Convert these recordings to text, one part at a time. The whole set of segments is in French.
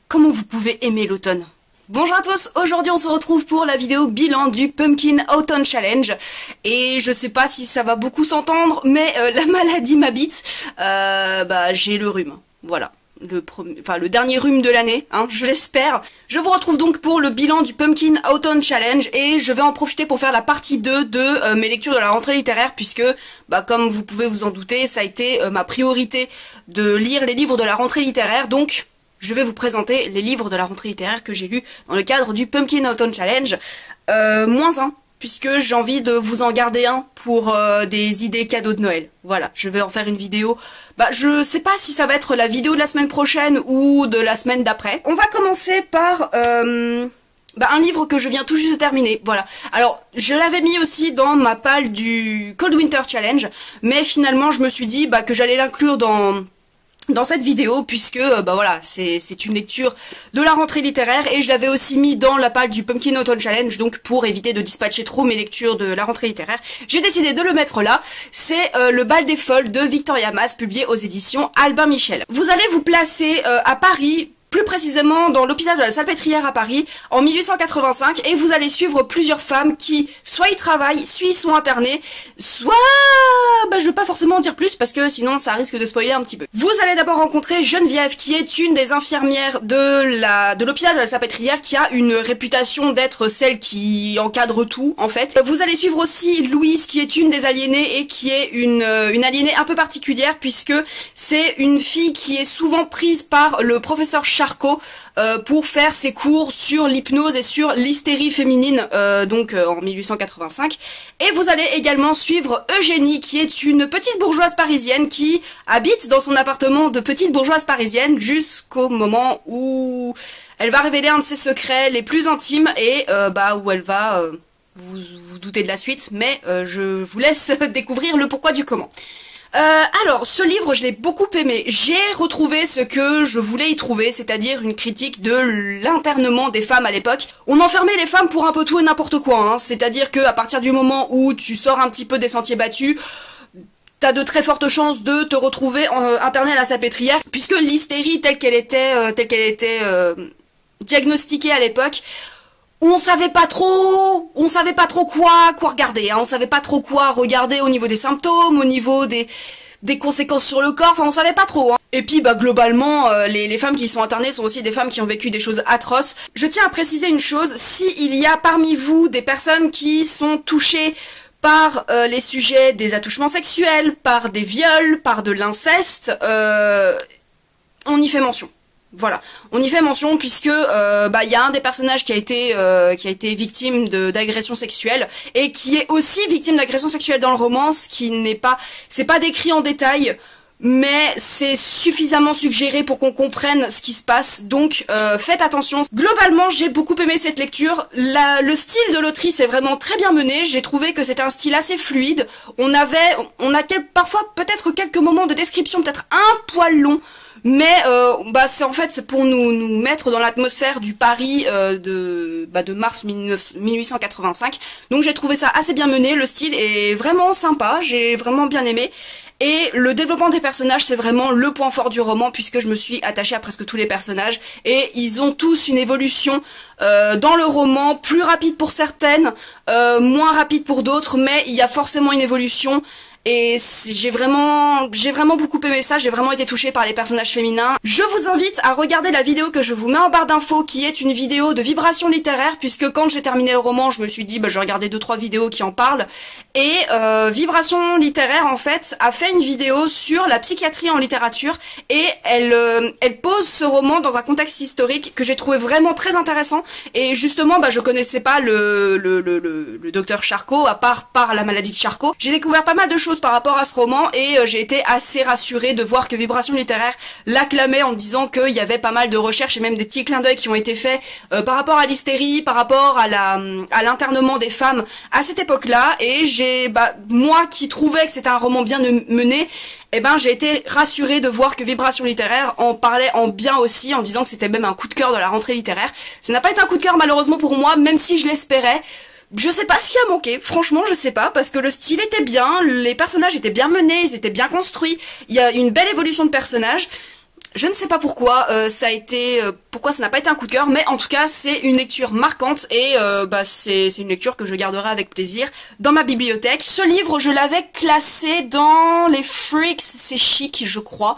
Comment vous pouvez aimer l'automne? Bonjour à tous, aujourd'hui on se retrouve pour la vidéo bilan du Pumpkin Autumn Challenge. Et je sais pas si ça va beaucoup s'entendre, mais la maladie m'habite. J'ai le rhume, voilà. Le dernier rhume de l'année, hein, je l'espère. Je vous retrouve donc pour le bilan du Pumpkin Autumn Challenge et je vais en profiter pour faire la partie 2 de mes lectures de la rentrée littéraire puisque, comme vous pouvez vous en douter, ça a été ma priorité de lire les livres de la rentrée littéraire, donc je vais vous présenter les livres de la rentrée littéraire que j'ai lus dans le cadre du Pumpkin Autumn Challenge, moins un, puisque j'ai envie de vous en garder un pour des idées cadeaux de Noël. Voilà, je vais en faire une vidéo. Je sais pas si ça va être la vidéo de la semaine prochaine ou de la semaine d'après. On va commencer par un livre que je viens tout juste de terminer. Voilà. Alors, je l'avais mis aussi dans ma palle du Cold Winter Challenge, mais finalement, je me suis dit que j'allais l'inclure dans cette vidéo puisque voilà, c'est une lecture de la rentrée littéraire et je l'avais aussi mis dans la palle du Pumpkin Autumn Challenge, donc pour éviter de dispatcher trop mes lectures de la rentrée littéraire, j'ai décidé de le mettre là. C'est Le Bal des Folles de Victoria Mass, publié aux éditions Albin Michel. Vous allez vous placer à Paris, plus précisément dans l'hôpital de la Salpêtrière à Paris, en 1885, et vous allez suivre plusieurs femmes qui, soit y travaillent, soit y sont internées, soit... je veux pas forcément en dire plus, parce que sinon ça risque de spoiler un petit peu. Vous allez d'abord rencontrer Geneviève, qui est une des infirmières de l'hôpital de la Salpêtrière, qui a une réputation d'être celle qui encadre tout, en fait. Vous allez suivre aussi Louise, qui est une des aliénées, et qui est une aliénée un peu particulière, puisque c'est une fille qui est souvent prise par le professeur Charcot pour faire ses cours sur l'hypnose et sur l'hystérie féminine, en 1885. Et vous allez également suivre Eugénie, qui est une petite bourgeoise parisienne qui habite dans son appartement de petite bourgeoise parisienne jusqu'au moment où elle va révéler un de ses secrets les plus intimes et où elle va... vous doutez de la suite, mais je vous laisse découvrir le pourquoi du comment. Alors, ce livre, je l'ai beaucoup aimé. J'ai retrouvé ce que je voulais y trouver, c'est-à-dire une critique de l'internement des femmes à l'époque. On enfermait les femmes pour un peu tout et n'importe quoi, hein. C'est-à-dire que à partir du moment où tu sors un petit peu des sentiers battus, t'as de très fortes chances de te retrouver internée à la Salpêtrière, puisque l'hystérie telle qu'elle était diagnostiquée à l'époque, on savait pas trop quoi regarder, hein. On savait pas trop quoi regarder au niveau des symptômes, au niveau des conséquences sur le corps, enfin on savait pas trop, hein. Et puis globalement, les femmes qui sont internées sont aussi des femmes qui ont vécu des choses atroces. Je tiens à préciser une chose, s'il y a parmi vous des personnes qui sont touchées par les sujets des attouchements sexuels, par des viols, par de l'inceste, on y fait mention. Voilà, on y fait mention puisque y a un des personnages qui a été victime d'agression sexuelle et qui est aussi victime d'agression sexuelle dans le roman, ce qui c'est pas décrit en détail, mais c'est suffisamment suggéré pour qu'on comprenne ce qui se passe, donc faites attention. Globalement, j'ai beaucoup aimé cette lecture. Le style de l'autrice est vraiment très bien mené, j'ai trouvé que c'était un style assez fluide. On a parfois peut-être quelques moments de description peut-être un poil long, mais c'est pour nous mettre dans l'atmosphère du Paris de mars 1885. Donc j'ai trouvé ça assez bien mené, le style est vraiment sympa, j'ai vraiment bien aimé. Et le développement des personnages, c'est vraiment le point fort du roman, puisque je me suis attachée à presque tous les personnages, et ils ont tous une évolution dans le roman, plus rapide pour certaines, moins rapide pour d'autres, mais il y a forcément une évolution. Et j'ai vraiment beaucoup aimé ça, j'ai vraiment été touchée par les personnages féminins. Je vous invite à regarder la vidéo que je vous mets en barre d'infos, qui est une vidéo de Vibration littéraire, puisque quand j'ai terminé le roman, je me suis dit, je vais regarder 2-3 vidéos qui en parlent. Et Vibration littéraire, en fait, a fait une vidéo sur la psychiatrie en littérature, et elle pose ce roman dans un contexte historique que j'ai trouvé vraiment très intéressant. Et justement, je connaissais pas le docteur Charcot, à part par la maladie de Charcot. J'ai découvert pas mal de choses par rapport à ce roman et j'ai été assez rassurée de voir que Vibration littéraire l'acclamait en disant qu'il y avait pas mal de recherches et même des petits clins d'œil qui ont été faits par rapport à l'hystérie, par rapport à l'internement des femmes à cette époque-là. Et moi qui trouvais que c'était un roman bien mené, j'ai été rassurée de voir que Vibration littéraire en parlait en bien aussi, en disant que c'était même un coup de cœur de la rentrée littéraire. Ça n'a pas été un coup de cœur malheureusement pour moi, même si je l'espérais. Je sais pas ce qui a manqué, franchement je sais pas, parce que le style était bien, les personnages étaient bien menés, ils étaient bien construits, il y a une belle évolution de personnages. Je ne sais pas pourquoi pourquoi ça n'a pas été un coup de cœur, mais en tout cas c'est une lecture marquante et c'est une lecture que je garderai avec plaisir dans ma bibliothèque. Ce livre je l'avais classé dans les freaks, c'est chic je crois,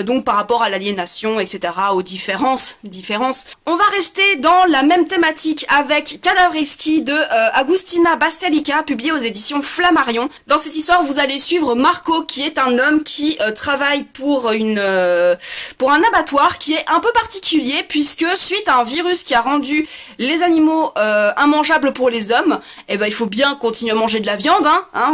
donc par rapport à l'aliénation etc, aux différences. On va rester dans la même thématique avec Cadavreschi de Agustina Bastelica, publié aux éditions Flammarion. Dans cette histoire vous allez suivre Marco qui est un homme qui travaille pour un abattoir qui est un peu particulier puisque suite à un virus qui a rendu les animaux immangeables pour les hommes, et ben il faut bien continuer à manger de la viande,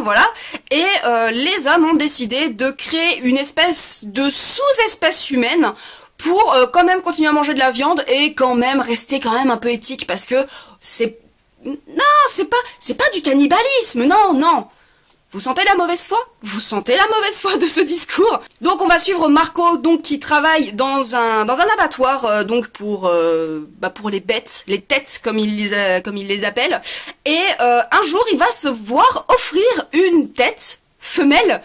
voilà. Et les hommes ont décidé de créer une espèce de sous-espèce humaine pour quand même continuer à manger de la viande et quand même rester quand même un peu éthique parce que c'est pas du cannibalisme, non. Vous sentez la mauvaise foi? Vous sentez la mauvaise foi de ce discours? Donc on va suivre Marco, donc qui travaille dans un abattoir, donc pour les bêtes, les têtes comme il les appelle. Et un jour il va se voir offrir une tête femelle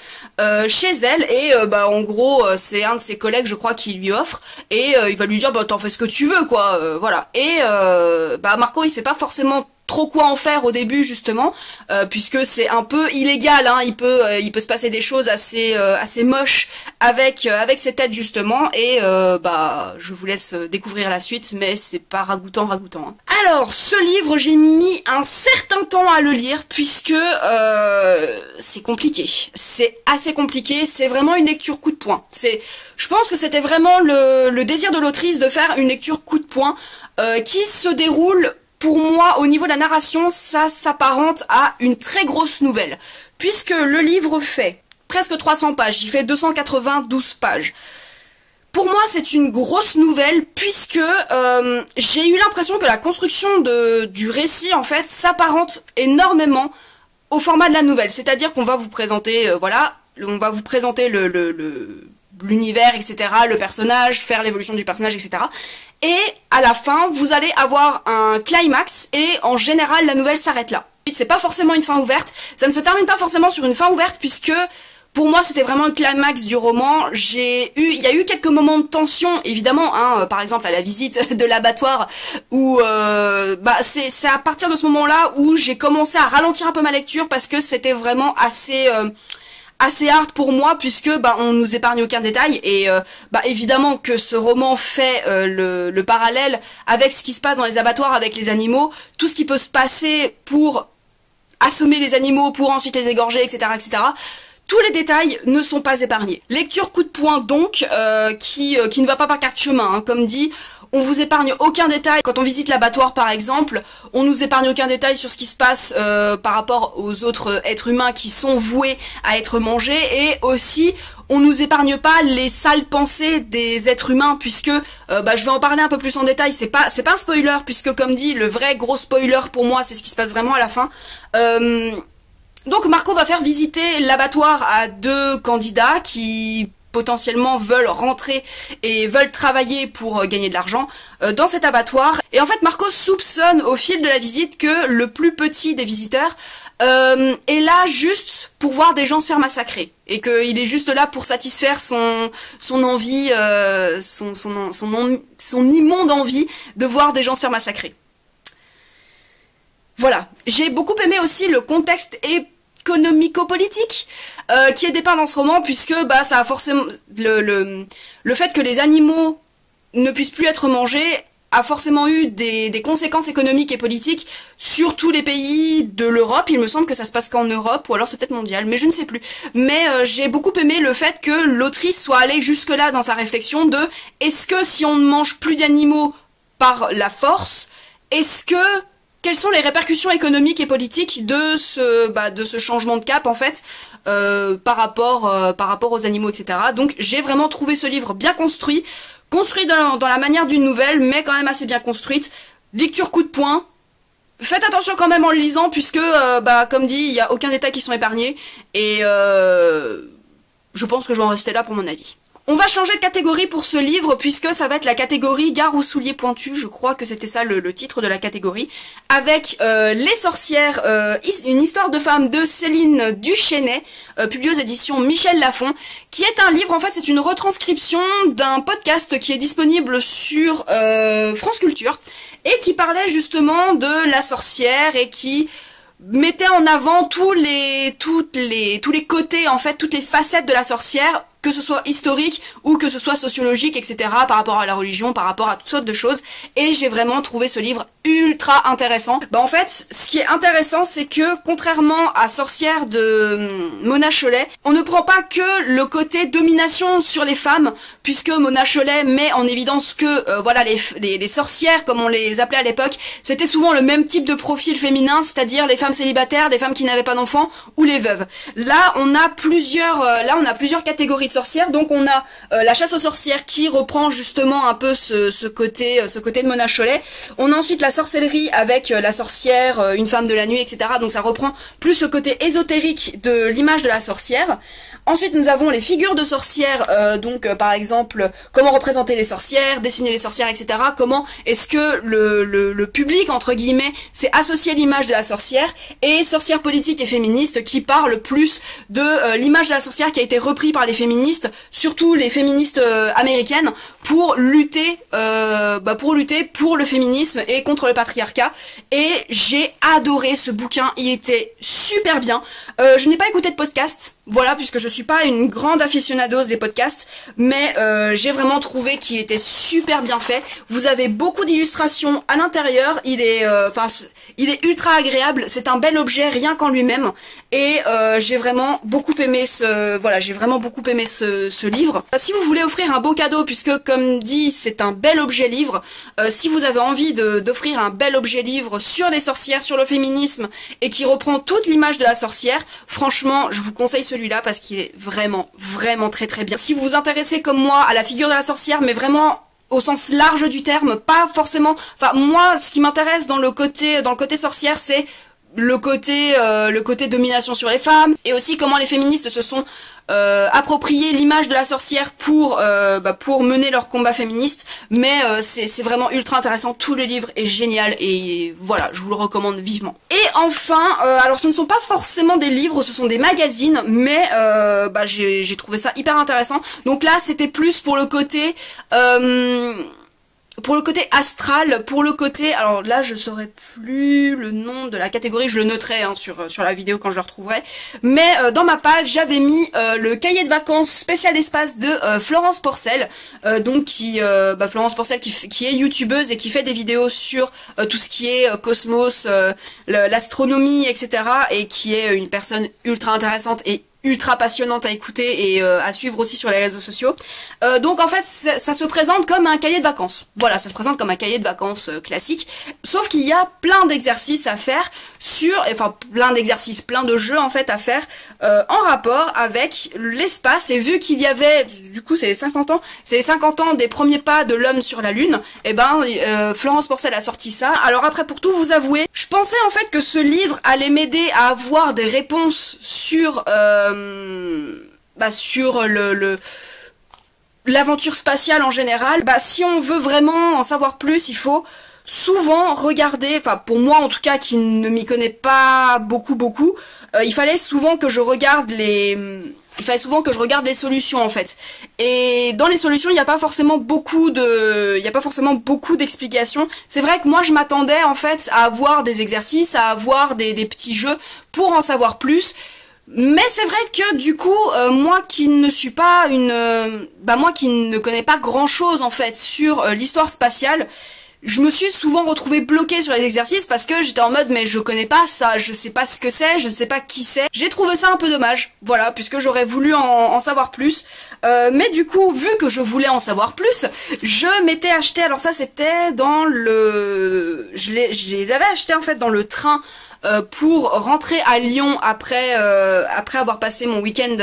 chez elle et en gros c'est un de ses collègues je crois qui lui offre et il va lui dire t'en fais ce que tu veux quoi, voilà. Et Marco il sait pas forcément trop quoi en faire au début justement puisque c'est un peu illégal, il peut se passer des choses assez moches avec cette tête justement et je vous laisse découvrir la suite mais c'est pas ragoûtant. Alors ce livre j'ai mis un certain temps à le lire puisque c'est compliqué, c'est assez compliqué, c'est vraiment une lecture coup de poing. Je pense que c'était vraiment le désir de l'autrice de faire une lecture coup de poing qui se déroule. Pour moi, au niveau de la narration, ça s'apparente à une très grosse nouvelle, puisque le livre fait presque 300 pages, il fait 292 pages. Pour moi, c'est une grosse nouvelle, puisque j'ai eu l'impression que la construction du récit, en fait, s'apparente énormément au format de la nouvelle. C'est-à-dire qu'on va vous présenter, on va vous présenter l'univers, etc., le personnage, faire l'évolution du personnage, etc. Et à la fin, vous allez avoir un climax et en général, la nouvelle s'arrête là. C'est pas forcément une fin ouverte, ça ne se termine pas forcément sur une fin ouverte puisque pour moi c'était vraiment le climax du roman. Il y a eu quelques moments de tension évidemment, par exemple à la visite de l'abattoir où c'est à partir de ce moment-là où j'ai commencé à ralentir un peu ma lecture parce que c'était vraiment assez hard pour moi puisque on nous épargne aucun détail et évidemment que ce roman fait le parallèle avec ce qui se passe dans les abattoirs avec les animaux, tout ce qui peut se passer pour assommer les animaux, pour ensuite les égorger, etc. Tous les détails ne sont pas épargnés. Lecture coup de poing donc, qui ne va pas par quatre chemins, comme dit. On vous épargne aucun détail. Quand on visite l'abattoir par exemple, on nous épargne aucun détail sur ce qui se passe par rapport aux autres êtres humains qui sont voués à être mangés. Et aussi, on nous épargne pas les sales pensées des êtres humains puisque, je vais en parler un peu plus en détail. C'est pas un spoiler puisque comme dit, le vrai gros spoiler pour moi, c'est ce qui se passe vraiment à la fin. Donc Marco va faire visiter l'abattoir à deux candidats qui potentiellement veulent rentrer et veulent travailler pour gagner de l'argent dans cet abattoir. Et en fait Marco soupçonne au fil de la visite que le plus petit des visiteurs est là juste pour voir des gens se faire massacrer. Et qu'il est juste là pour satisfaire son envie, son immonde envie de voir des gens se faire massacrer. Voilà. J'ai beaucoup aimé aussi le contexte économico-politique qui est dépeint dans ce roman puisque ça a forcément le fait que les animaux ne puissent plus être mangés a forcément eu des conséquences économiques et politiques sur tous les pays de l'Europe. Il me semble que ça se passe qu'en Europe ou alors c'est peut-être mondial, mais je ne sais plus. Mais j'ai beaucoup aimé le fait que l'autrice soit allée jusque là dans sa réflexion de est-ce que si on ne mange plus d'animaux par la force, quelles sont les répercussions économiques et politiques de ce changement de cap en fait par rapport aux animaux, etc. Donc j'ai vraiment trouvé ce livre bien construit dans la manière d'une nouvelle, mais quand même assez bien construite. Lecture coup de poing. Faites attention quand même en le lisant puisque comme dit, il n'y a aucun détail qui sont épargnés et je pense que je vais en rester là pour mon avis. On va changer de catégorie pour ce livre puisque ça va être la catégorie Gare aux souliers pointus, je crois que c'était ça le titre de la catégorie, avec Les sorcières, une histoire de femme de Céline Duchesnay, publié aux éditions Michel Lafon, qui est un livre, en fait c'est une retranscription d'un podcast qui est disponible sur France Culture, et qui parlait justement de la sorcière et qui mettait en avant tous les côtés, en fait, toutes les facettes de la sorcière, que ce soit historique ou que ce soit sociologique, etc., par rapport à la religion, par rapport à toutes sortes de choses, et j'ai vraiment trouvé ce livre ultra intéressant. Bah en fait, ce qui est intéressant, c'est que, contrairement à Sorcière de Mona Chollet, on ne prend pas que le côté domination sur les femmes, puisque Mona Chollet met en évidence que, voilà, les sorcières, comme on les appelait à l'époque, c'était souvent le même type de profil féminin, c'est-à-dire les femmes célibataires, les femmes qui n'avaient pas d'enfants, ou les veuves. Là, on a plusieurs catégories de sorcières, donc on a la chasse aux sorcières qui reprend justement un peu ce côté de Mona Chollet. On a ensuite la sorcellerie avec la sorcière, une femme de la nuit, etc. Donc ça reprend plus le côté ésotérique de l'image de la sorcière. Ensuite, nous avons les figures de sorcières, par exemple, comment représenter les sorcières, dessiner les sorcières, etc. Comment est-ce que le public, entre guillemets, s'est associé à l'image de la sorcière, et sorcières politiques et féministes qui parlent plus de l'image de la sorcière qui a été reprise par les féministes, surtout les féministes américaines, pour lutter pour le féminisme et contre le patriarcat. Et j'ai adoré ce bouquin, il était super bien. Je n'ai pas écouté de podcast, voilà, puisque je suis pas une grande aficionados des podcasts, mais j'ai vraiment trouvé qu'il était super bien fait. Vous avez beaucoup d'illustrations à l'intérieur, il est ultra agréable, c'est un bel objet rien qu'en lui-même, et j'ai vraiment beaucoup aimé ce livre. Si vous voulez offrir un beau cadeau, puisque comme dit c'est un bel objet livre, si vous avez envie d'offrir un bel objet livre sur les sorcières, sur le féminisme, et qui reprend toute l'image de la sorcière, franchement je vous conseille celui-là parce qu'il est vraiment très très bien. Si vous vous intéressez comme moi à la figure de la sorcière, mais vraiment au sens large du terme, pas forcément, moi ce qui m'intéresse dans le côté sorcière, c'est le côté domination sur les femmes, et aussi comment les féministes se sont approprié l'image de la sorcière pour mener leur combat féministe. Mais c'est vraiment ultra intéressant, tout le livre est génial, et voilà, je vous le recommande vivement. Et enfin, alors ce ne sont pas forcément des livres, ce sont des magazines, mais j'ai trouvé ça hyper intéressant. Donc là c'était plus pour le côté astral, pour le côté, alors là je saurais plus le nom de la catégorie, je le noterai sur la vidéo quand je le retrouverai, mais dans ma page j'avais mis le cahier de vacances spécial espace de Florence Porcel, Florence Porcel qui est youtubeuse et qui fait des vidéos sur tout ce qui est cosmos, l'astronomie, etc., et qui est une personne ultra intéressante et ultra passionnante à écouter et à suivre aussi sur les réseaux sociaux. Donc en fait ça se présente comme un cahier de vacances. Voilà, ça se présente comme un cahier de vacances classique, sauf qu'il y a plein d'exercices à faire plein de jeux en fait à faire en rapport avec l'espace. Et vu qu'il y avait, du coup c'est les 50 ans des premiers pas de l'homme sur la lune, et Florence Porcel a sorti ça. Alors après, pour tout vous avouer, je pensais en fait que ce livre allait m'aider à avoir des réponses sur l'aventure spatiale en général. Si on veut vraiment en savoir plus, il faut souvent regarder, pour moi en tout cas qui ne m'y connais pas beaucoup, il fallait souvent que je regarde les solutions en fait. Et dans les solutions, il n'y a pas forcément beaucoup d'explications. C'est vrai que moi je m'attendais en fait à avoir des exercices, à avoir des petits jeux pour en savoir plus. Mais c'est vrai que du coup, moi qui ne connais pas grand chose en fait sur l'histoire spatiale, je me suis souvent retrouvée bloquée sur les exercices parce que j'étais en mode mais je connais pas ça, je sais pas ce que c'est, je sais pas qui c'est. J'ai trouvé ça un peu dommage, voilà, puisque j'aurais voulu en savoir plus. Mais du coup, vu que je voulais en savoir plus, je m'étais acheté, alors ça c'était dans le... Je les avais achetés en fait dans le train pour rentrer à Lyon après avoir passé mon week-end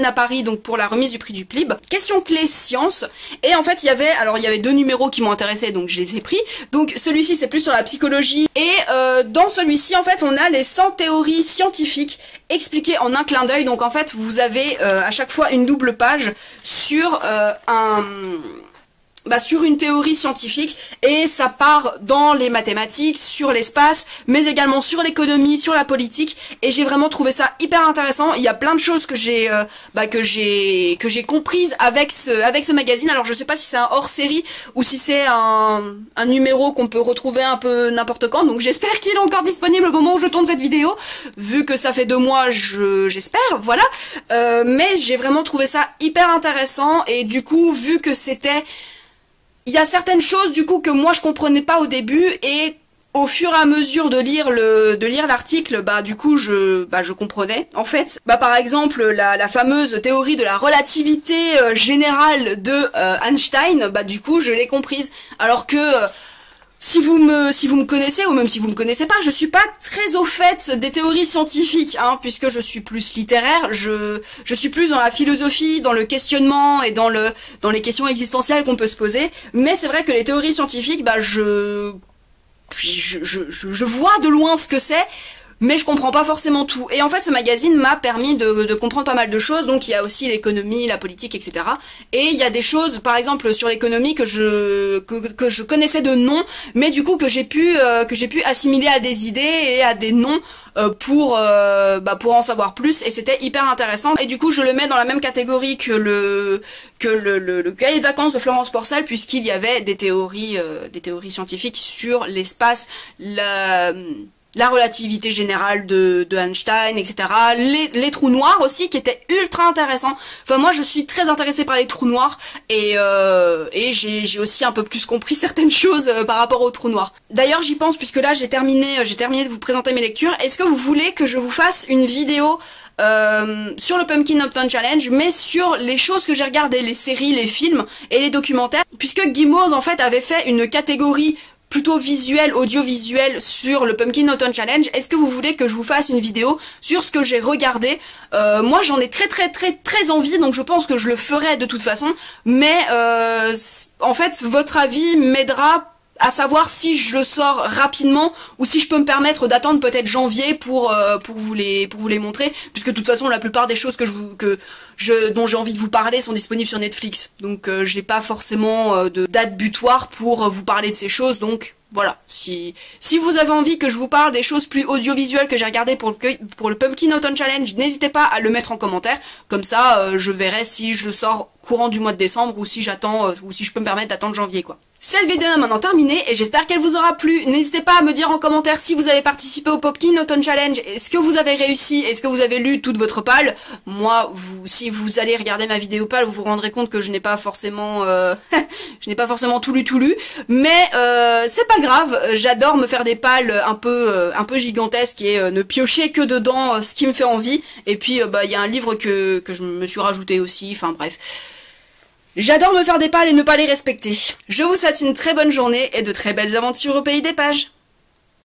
à Paris, donc pour la remise du prix du PLIB. Question clé sciences. Et en fait il y avait 2 numéros qui m'ont intéressé, donc je les ai pris. Donc celui-ci c'est plus sur la psychologie et dans celui-ci en fait on a les 100 théories scientifiques expliquées en un clin d'œil. Donc en fait vous avez à chaque fois une double page sur sur une théorie scientifique et ça part dans les mathématiques, sur l'espace, mais également sur l'économie, sur la politique et j'ai vraiment trouvé ça hyper intéressant. Il y a plein de choses que j'ai comprises avec ce magazine. Alors je sais pas si c'est un hors-série ou si c'est un numéro qu'on peut retrouver un peu n'importe quand, donc j'espère qu'il est encore disponible au moment où je tourne cette vidéo, vu que ça fait 2 mois, j'espère, voilà. Mais j'ai vraiment trouvé ça hyper intéressant et du coup, vu que il y a certaines choses du coup que moi je comprenais pas au début et au fur et à mesure de lire l'article, du coup je comprenais. En fait, par exemple la fameuse théorie de la relativité générale de Einstein, du coup je l'ai comprise. Alors que si vous me connaissez, ou même si vous me connaissez pas, je suis pas très au fait des théories scientifiques, hein, puisque je suis plus littéraire, je suis plus dans la philosophie, dans le questionnement et dans les questions existentielles qu'on peut se poser. Mais c'est vrai que les théories scientifiques, je vois de loin ce que c'est, mais je comprends pas forcément tout. Et en fait, ce magazine m'a permis de comprendre pas mal de choses. Donc il y a aussi l'économie, la politique, etc. Et il y a des choses, par exemple sur l'économie que je connaissais de nom, mais du coup que j'ai pu assimiler à des idées et à des noms pour en savoir plus. Et c'était hyper intéressant. Et du coup, je le mets dans la même catégorie que le cahier de vacances de Florence Porcel, puisqu'il y avait des théories scientifiques sur l'espace, la relativité générale de Einstein, etc. Les trous noirs aussi, qui étaient ultra intéressants. Enfin, moi, je suis très intéressée par les trous noirs, et j'ai aussi un peu plus compris certaines choses par rapport aux trous noirs. D'ailleurs, j'y pense, puisque là, j'ai terminé de vous présenter mes lectures. Est-ce que vous voulez que je vous fasse une vidéo sur le Pumpkin Autumn Challenge, mais sur les choses que j'ai regardées, les séries, les films et les documentaires, puisque Gizmoz, en fait, avait fait une catégorie plutôt visuel, audiovisuel sur le Pumpkin Autumn Challenge. Est-ce que vous voulez que je vous fasse une vidéo sur ce que j'ai regardé? Moi j'en ai très envie, donc je pense que je le ferai de toute façon, mais en fait votre avis m'aidera à savoir si je le sors rapidement ou si je peux me permettre d'attendre peut-être janvier pour vous les montrer, puisque de toute façon la plupart des choses dont j'ai envie de vous parler sont disponibles sur Netflix, donc j'ai pas forcément de date butoir pour vous parler de ces choses. Donc voilà, si vous avez envie que je vous parle des choses plus audiovisuelles que j'ai regardées pour le Pumpkin Autumn Challenge, n'hésitez pas à le mettre en commentaire, comme ça je verrai si je le sors courant du mois de décembre ou si j'attends, ou si je peux me permettre d'attendre janvier, quoi. Cette vidéo est maintenant terminée et j'espère qu'elle vous aura plu. N'hésitez pas à me dire en commentaire si vous avez participé au Pumpkin Autumn Challenge. Est-ce que vous avez réussi? Est-ce que vous avez lu toute votre palle? Moi, si vous allez regarder ma vidéo palle, vous vous rendrez compte que je n'ai pas forcément tout lu. Mais c'est pas grave, j'adore me faire des pales un peu gigantesques et ne piocher que dedans ce qui me fait envie. Et puis il y a un livre que je me suis rajouté aussi, enfin bref. J'adore me faire des pales et ne pas les respecter. Je vous souhaite une très bonne journée et de très belles aventures au pays des pages.